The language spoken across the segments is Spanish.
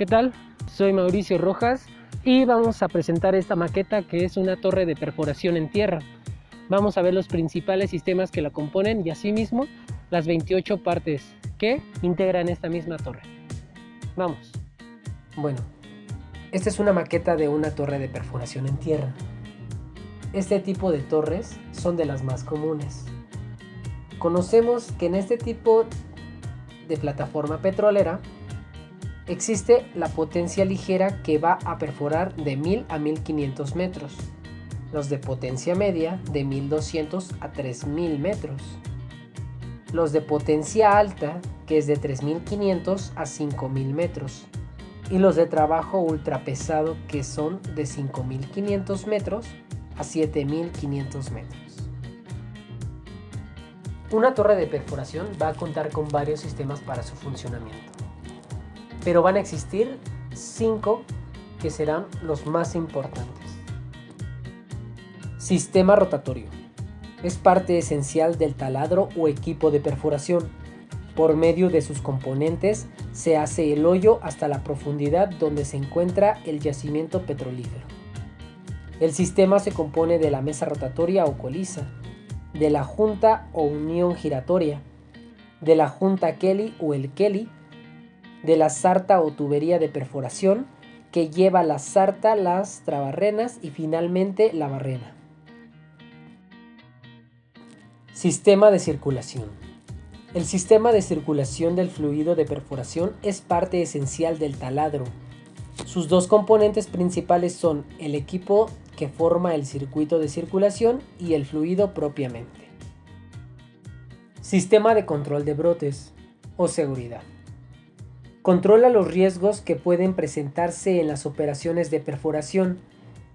¿Qué tal? Soy Mauricio Rojas y vamos a presentar esta maqueta que es una torre de perforación en tierra. Vamos a ver los principales sistemas que la componen y asimismo las 28 partes que integran esta misma torre. Vamos. Bueno, esta es una maqueta de una torre de perforación en tierra. Este tipo de torres son de las más comunes. Conocemos que en este tipo de plataforma petrolera existe la potencia ligera que va a perforar de 1000 a 1500 metros, los de potencia media de 1200 a 3000 metros, los de potencia alta que es de 3500 a 5000 metros y los de trabajo ultra pesado que son de 5500 metros a 7500 metros. Una torre de perforación va a contar con varios sistemas para su funcionamiento, pero van a existir 5 que serán los más importantes. Sistema rotatorio. Es parte esencial del taladro o equipo de perforación. Por medio de sus componentes se hace el hoyo hasta la profundidad donde se encuentra el yacimiento petrolífero. El sistema se compone de la mesa rotatoria o colisa, de la junta o unión giratoria, de la junta Kelly o el Kelly, de la sarta o tubería de perforación que lleva la sarta, las trabarrenas y finalmente la barrena. Sistema de circulación. El sistema de circulación del fluido de perforación es parte esencial del taladro. Sus dos componentes principales son el equipo que forma el circuito de circulación y el fluido propiamente. Sistema de control de brotes o seguridad. Controla los riesgos que pueden presentarse en las operaciones de perforación,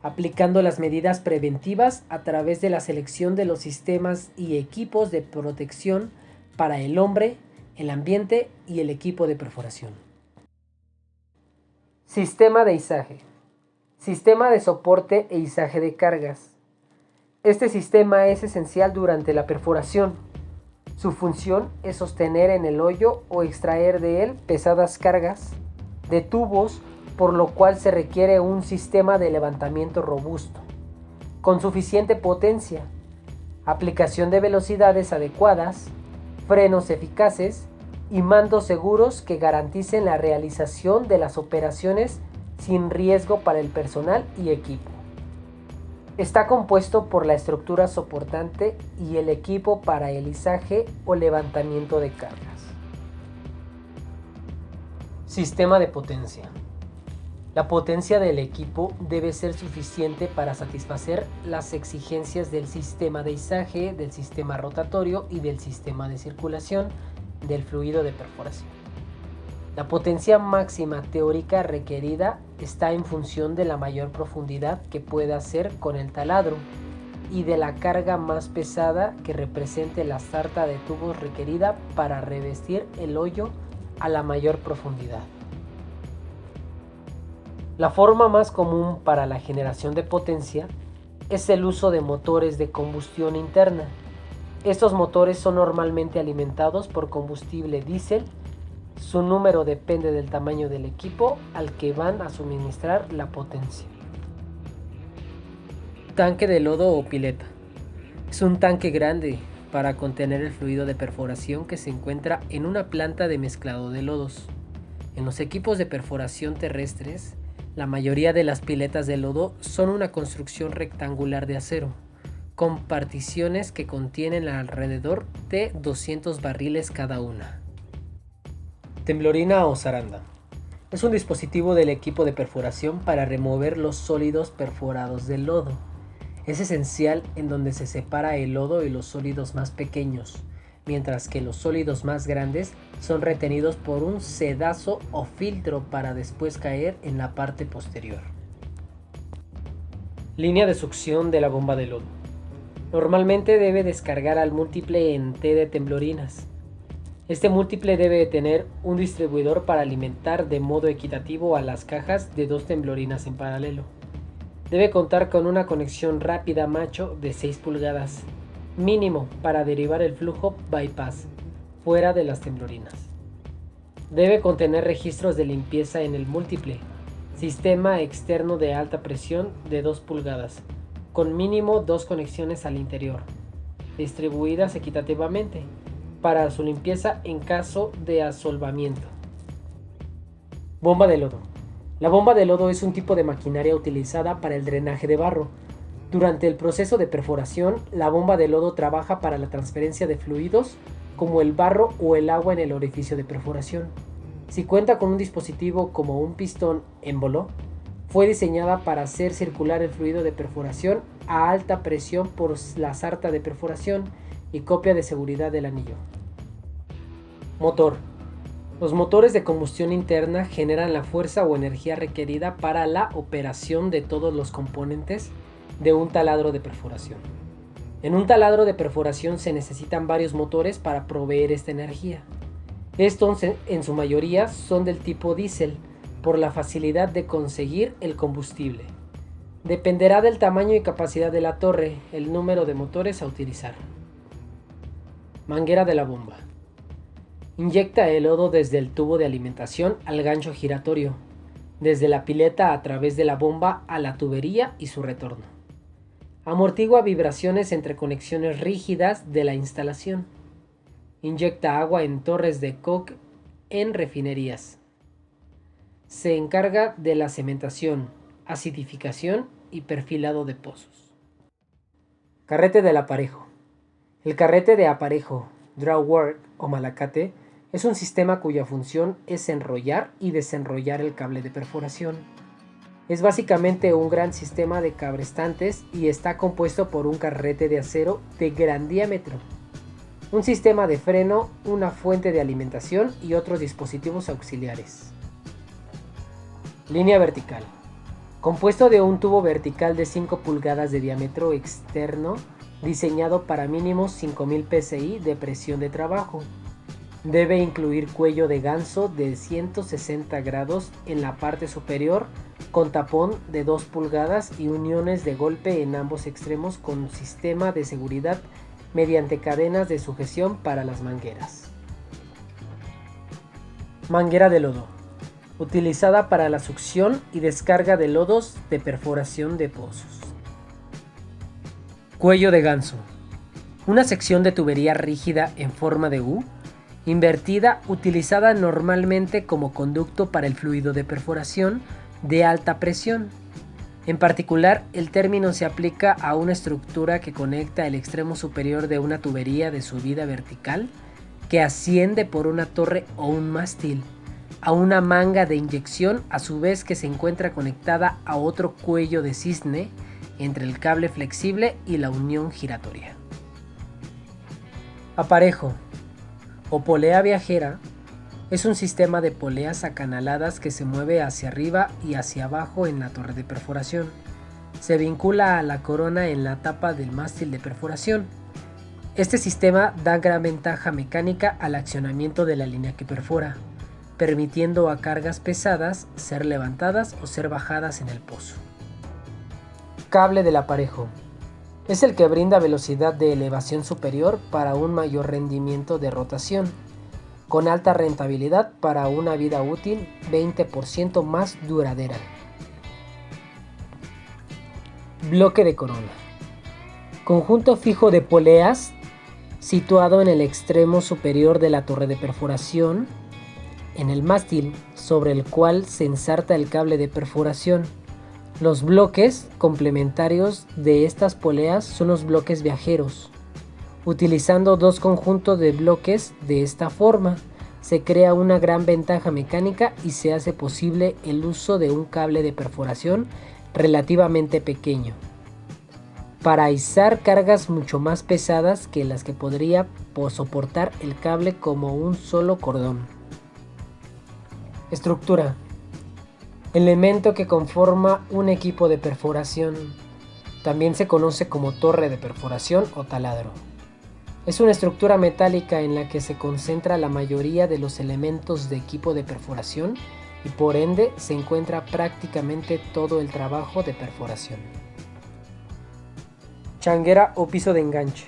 aplicando las medidas preventivas a través de la selección de los sistemas y equipos de protección para el hombre, el ambiente y el equipo de perforación. Sistema de izaje. Sistema de soporte e izaje de cargas. Este sistema es esencial durante la perforación. Su función es sostener en el hoyo o extraer de él pesadas cargas de tubos, por lo cual se requiere un sistema de levantamiento robusto, con suficiente potencia, aplicación de velocidades adecuadas, frenos eficaces y mandos seguros que garanticen la realización de las operaciones sin riesgo para el personal y equipo. Está compuesto por la estructura soportante y el equipo para el izaje o levantamiento de cargas. Sistema de potencia. La potencia del equipo debe ser suficiente para satisfacer las exigencias del sistema de izaje, del sistema rotatorio y del sistema de circulación del fluido de perforación. La potencia máxima teórica requerida está en función de la mayor profundidad que pueda hacer con el taladro y de la carga más pesada que represente la sarta de tubos requerida para revestir el hoyo a la mayor profundidad. La forma más común para la generación de potencia es el uso de motores de combustión interna. Estos motores son normalmente alimentados por combustible diésel. Su número depende del tamaño del equipo al que van a suministrar la potencia. Tanque de lodo o pileta. Es un tanque grande para contener el fluido de perforación que se encuentra en una planta de mezclado de lodos. En los equipos de perforación terrestres, la mayoría de las piletas de lodo son una construcción rectangular de acero, con particiones que contienen alrededor de 200 barriles cada una. Temblorina o zaranda. Es un dispositivo del equipo de perforación para remover los sólidos perforados del lodo. Es esencial en donde se separa el lodo y los sólidos más pequeños, mientras que los sólidos más grandes son retenidos por un sedazo o filtro para después caer en la parte posterior. Línea de succión de la bomba de lodo. Normalmente debe descargar al múltiple en T de temblorinas. Este múltiple debe tener un distribuidor para alimentar de modo equitativo a las cajas de 2 temblorinas en paralelo. Debe contar con una conexión rápida macho de 6 pulgadas, mínimo para derivar el flujo bypass, fuera de las temblorinas. Debe contener registros de limpieza en el múltiple. Sistema externo de alta presión de 2 pulgadas, con mínimo 2 conexiones al interior, distribuidas equitativamente, para su limpieza en caso de asolvamiento. Bomba de lodo. La bomba de lodo es un tipo de maquinaria utilizada para el drenaje de barro. Durante el proceso de perforación, la bomba de lodo trabaja para la transferencia de fluidos como el barro o el agua en el orificio de perforación. Si cuenta con un dispositivo como un pistón émbolo, fue diseñada para hacer circular el fluido de perforación a alta presión por la sarta de perforación y copia de seguridad del anillo. Motor. Los motores de combustión interna generan la fuerza o energía requerida para la operación de todos los componentes de un taladro de perforación. En un taladro de perforación se necesitan varios motores para proveer esta energía. Estos en su mayoría son del tipo diésel por la facilidad de conseguir el combustible. Dependerá del tamaño y capacidad de la torre el número de motores a utilizar. Manguera de la bomba. Inyecta el lodo desde el tubo de alimentación al gancho giratorio, desde la pileta a través de la bomba a la tubería y su retorno. Amortigua vibraciones entre conexiones rígidas de la instalación. Inyecta agua en torres de coke en refinerías. Se encarga de la cementación, acidificación y perfilado de pozos. Carrete del aparejo. El carrete de aparejo, drawwork o malacate, es un sistema cuya función es enrollar y desenrollar el cable de perforación. Es básicamente un gran sistema de cabrestantes y está compuesto por un carrete de acero de gran diámetro, un sistema de freno, una fuente de alimentación y otros dispositivos auxiliares. Línea vertical. Compuesto de un tubo vertical de 5 pulgadas de diámetro externo diseñado para mínimo 5000 psi de presión de trabajo. Debe incluir cuello de ganso de 160 grados en la parte superior con tapón de 2 pulgadas y uniones de golpe en ambos extremos con sistema de seguridad mediante cadenas de sujeción para las mangueras. Manguera de lodo. Utilizada para la succión y descarga de lodos de perforación de pozos. Cuello de ganso. Una sección de tubería rígida en forma de U, invertida, utilizada normalmente como conducto para el fluido de perforación de alta presión. En particular, el término se aplica a una estructura que conecta el extremo superior de una tubería de subida vertical que asciende por una torre o un mástil a una manga de inyección, a su vez que se encuentra conectada a otro cuello de cisne entre el cable flexible y la unión giratoria. Aparejo o polea viajera es un sistema de poleas acanaladas que se mueve hacia arriba y hacia abajo en la torre de perforación. Se vincula a la corona en la tapa del mástil de perforación. Este sistema da gran ventaja mecánica al accionamiento de la línea que perfora, permitiendo a cargas pesadas ser levantadas o ser bajadas en el pozo. Cable del aparejo. Es el que brinda velocidad de elevación superior para un mayor rendimiento de rotación, con alta rentabilidad para una vida útil 20% más duradera. Bloque de corona. Conjunto fijo de poleas situado en el extremo superior de la torre de perforación, en el mástil sobre el cual se ensarta el cable de perforación. Los bloques complementarios de estas poleas son los bloques viajeros. Utilizando dos conjuntos de bloques de esta forma, se crea una gran ventaja mecánica y se hace posible el uso de un cable de perforación relativamente pequeño, para izar cargas mucho más pesadas que las que podría soportar el cable como un solo cordón. Estructura. Elemento que conforma un equipo de perforación. También se conoce como torre de perforación o taladro. Es una estructura metálica en la que se concentra la mayoría de los elementos de equipo de perforación y por ende se encuentra prácticamente todo el trabajo de perforación. Changuera o piso de enganche.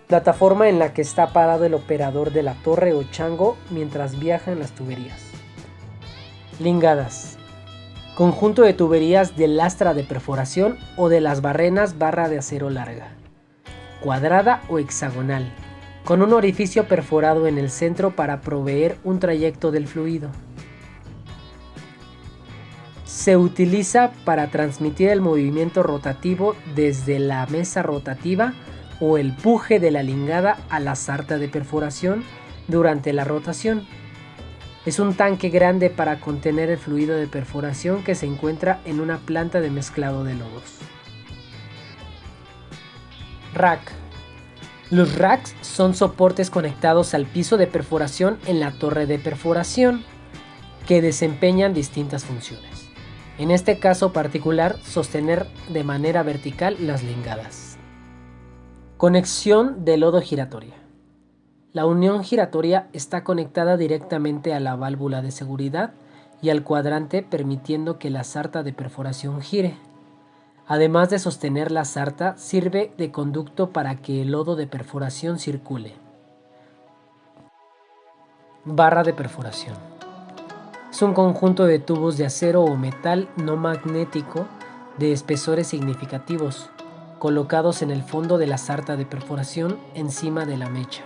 Plataforma en la que está parado el operador de la torre o chango mientras viaja en las tuberías. Lingadas. Conjunto de tuberías de lastra de perforación o de las barrenas barra de acero larga, cuadrada o hexagonal, con un orificio perforado en el centro para proveer un trayecto del fluido. Se utiliza para transmitir el movimiento rotativo desde la mesa rotativa o el puje de la lingada a la sarta de perforación durante la rotación. Es un tanque grande para contener el fluido de perforación que se encuentra en una planta de mezclado de lodos. Rack. Los racks son soportes conectados al piso de perforación en la torre de perforación que desempeñan distintas funciones. En este caso particular, sostener de manera vertical las lingadas. Conexión de lodo giratoria. La unión giratoria está conectada directamente a la válvula de seguridad y al cuadrante, permitiendo que la sarta de perforación gire. Además de sostener la sarta, sirve de conducto para que el lodo de perforación circule. Barra de perforación. Es un conjunto de tubos de acero o metal no magnético de espesores significativos, colocados en el fondo de la sarta de perforación encima de la mecha,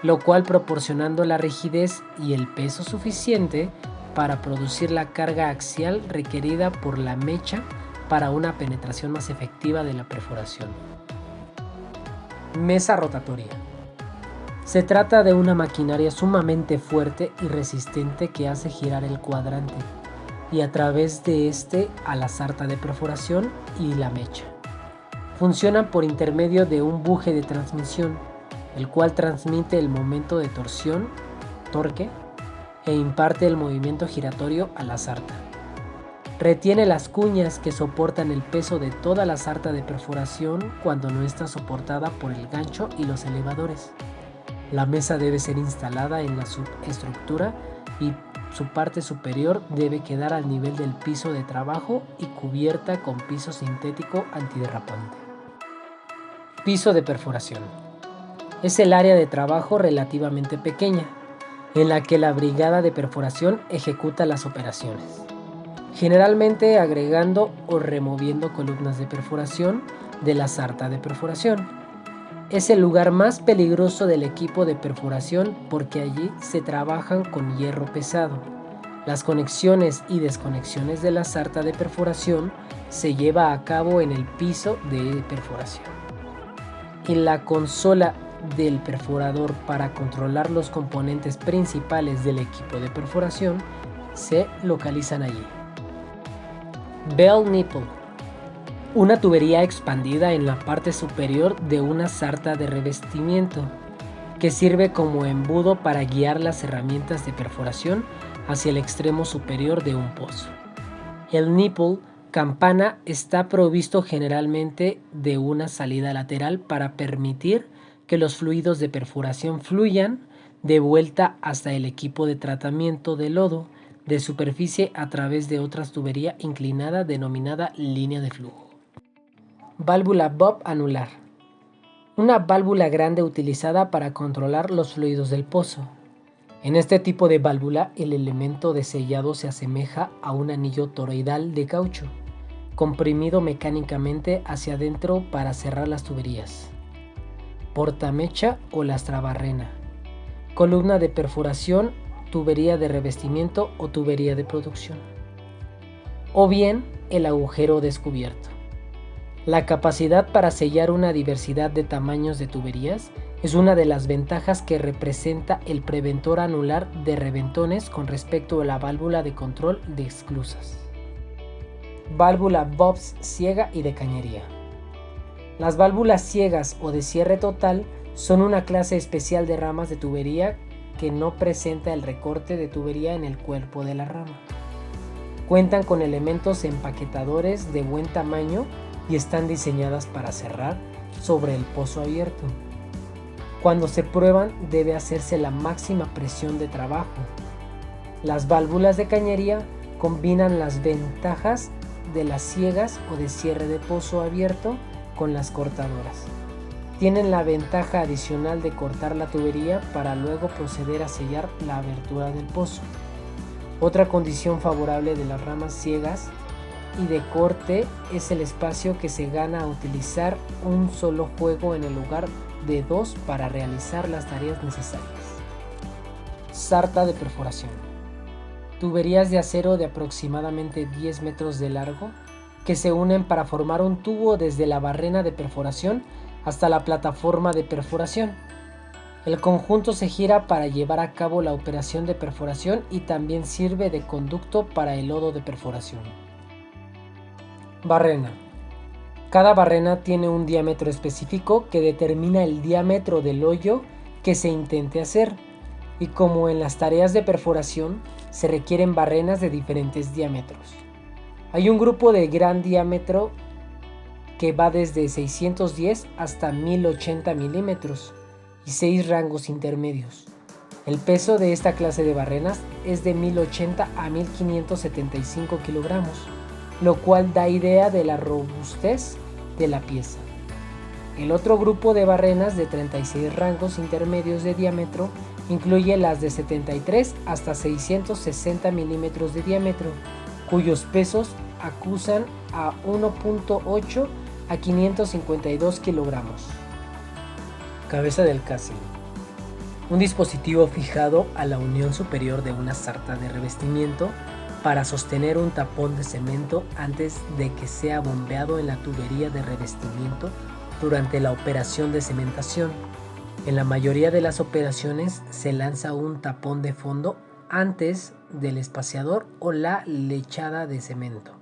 lo cual proporcionando la rigidez y el peso suficiente para producir la carga axial requerida por la mecha para una penetración más efectiva de la perforación. Mesa rotatoria. Se trata de una maquinaria sumamente fuerte y resistente que hace girar el cuadrante y a través de este a la sarta de perforación y la mecha. Funcionan por intermedio de un buje de transmisión, el cual transmite el momento de torsión, torque, e imparte el movimiento giratorio a la sarta. Retiene las cuñas que soportan el peso de toda la sarta de perforación cuando no está soportada por el gancho y los elevadores. La mesa debe ser instalada en la subestructura y su parte superior debe quedar al nivel del piso de trabajo y cubierta con piso sintético antiderrapante. Piso de perforación. Es el área de trabajo relativamente pequeña, en la que la brigada de perforación ejecuta las operaciones, generalmente agregando o removiendo columnas de perforación de la sarta de perforación. Es el lugar más peligroso del equipo de perforación porque allí se trabajan con hierro pesado. Las conexiones y desconexiones de la sarta de perforación se lleva a cabo en el piso de perforación. En la consola del perforador para controlar los componentes principales del equipo de perforación se localizan allí. Bell nipple. Una tubería expandida en la parte superior de una sarta de revestimiento que sirve como embudo para guiar las herramientas de perforación hacia el extremo superior de un pozo. El nipple campana está provisto generalmente de una salida lateral para permitir que los fluidos de perforación fluyan de vuelta hasta el equipo de tratamiento de lodo de superficie a través de otra tubería inclinada denominada línea de flujo. Válvula Bob anular. Una válvula grande utilizada para controlar los fluidos del pozo. En este tipo de válvula, el elemento de sellado se asemeja a un anillo toroidal de caucho, comprimido mecánicamente hacia adentro para cerrar las tuberías. Portamecha o lastrabarrena. Columna de perforación, tubería de revestimiento o tubería de producción. O bien, el agujero descubierto. La capacidad para sellar una diversidad de tamaños de tuberías es una de las ventajas que representa el preventor anular de reventones con respecto a la válvula de control de esclusas. Válvula Bobs ciega y de cañería. Las válvulas ciegas o de cierre total son una clase especial de ramas de tubería que no presenta el recorte de tubería en el cuerpo de la rama. Cuentan con elementos empaquetadores de buen tamaño y están diseñadas para cerrar sobre el pozo abierto. Cuando se prueban debe hacerse la máxima presión de trabajo. Las válvulas de cañería combinan las ventajas de las ciegas o de cierre de pozo abierto con las cortadoras. tienen la ventaja adicional de cortar la tubería para luego proceder a sellar la abertura del pozo. Otra condición favorable de las ramas ciegas y de corte es el espacio que se gana a utilizar un solo juego en el lugar de dos para realizar las tareas necesarias. Sarta de perforación. Tuberías de acero de aproximadamente 10 metros de largo que se unen para formar un tubo desde la barrena de perforación hasta la plataforma de perforación. El conjunto se gira para llevar a cabo la operación de perforación y también sirve de conducto para el lodo de perforación. Barrena. Cada barrena tiene un diámetro específico que determina el diámetro del hoyo que se intente hacer, y como en las tareas de perforación, se requieren barrenas de diferentes diámetros. Hay un grupo de gran diámetro que va desde 610 hasta 1080 milímetros y 6 rangos intermedios. El peso de esta clase de barrenas es de 1080 a 1575 kilogramos, lo cual da idea de la robustez de la pieza. El otro grupo de barrenas de 36 rangos intermedios de diámetro incluye las de 73 hasta 660 milímetros de diámetro, cuyos pesos acusan a 1.8 a 552 kilogramos. Cabeza del casing. Un dispositivo fijado a la unión superior de una sarta de revestimiento para sostener un tapón de cemento antes de que sea bombeado en la tubería de revestimiento durante la operación de cementación. En la mayoría de las operaciones se lanza un tapón de fondo antes del espaciador o la lechada de cemento.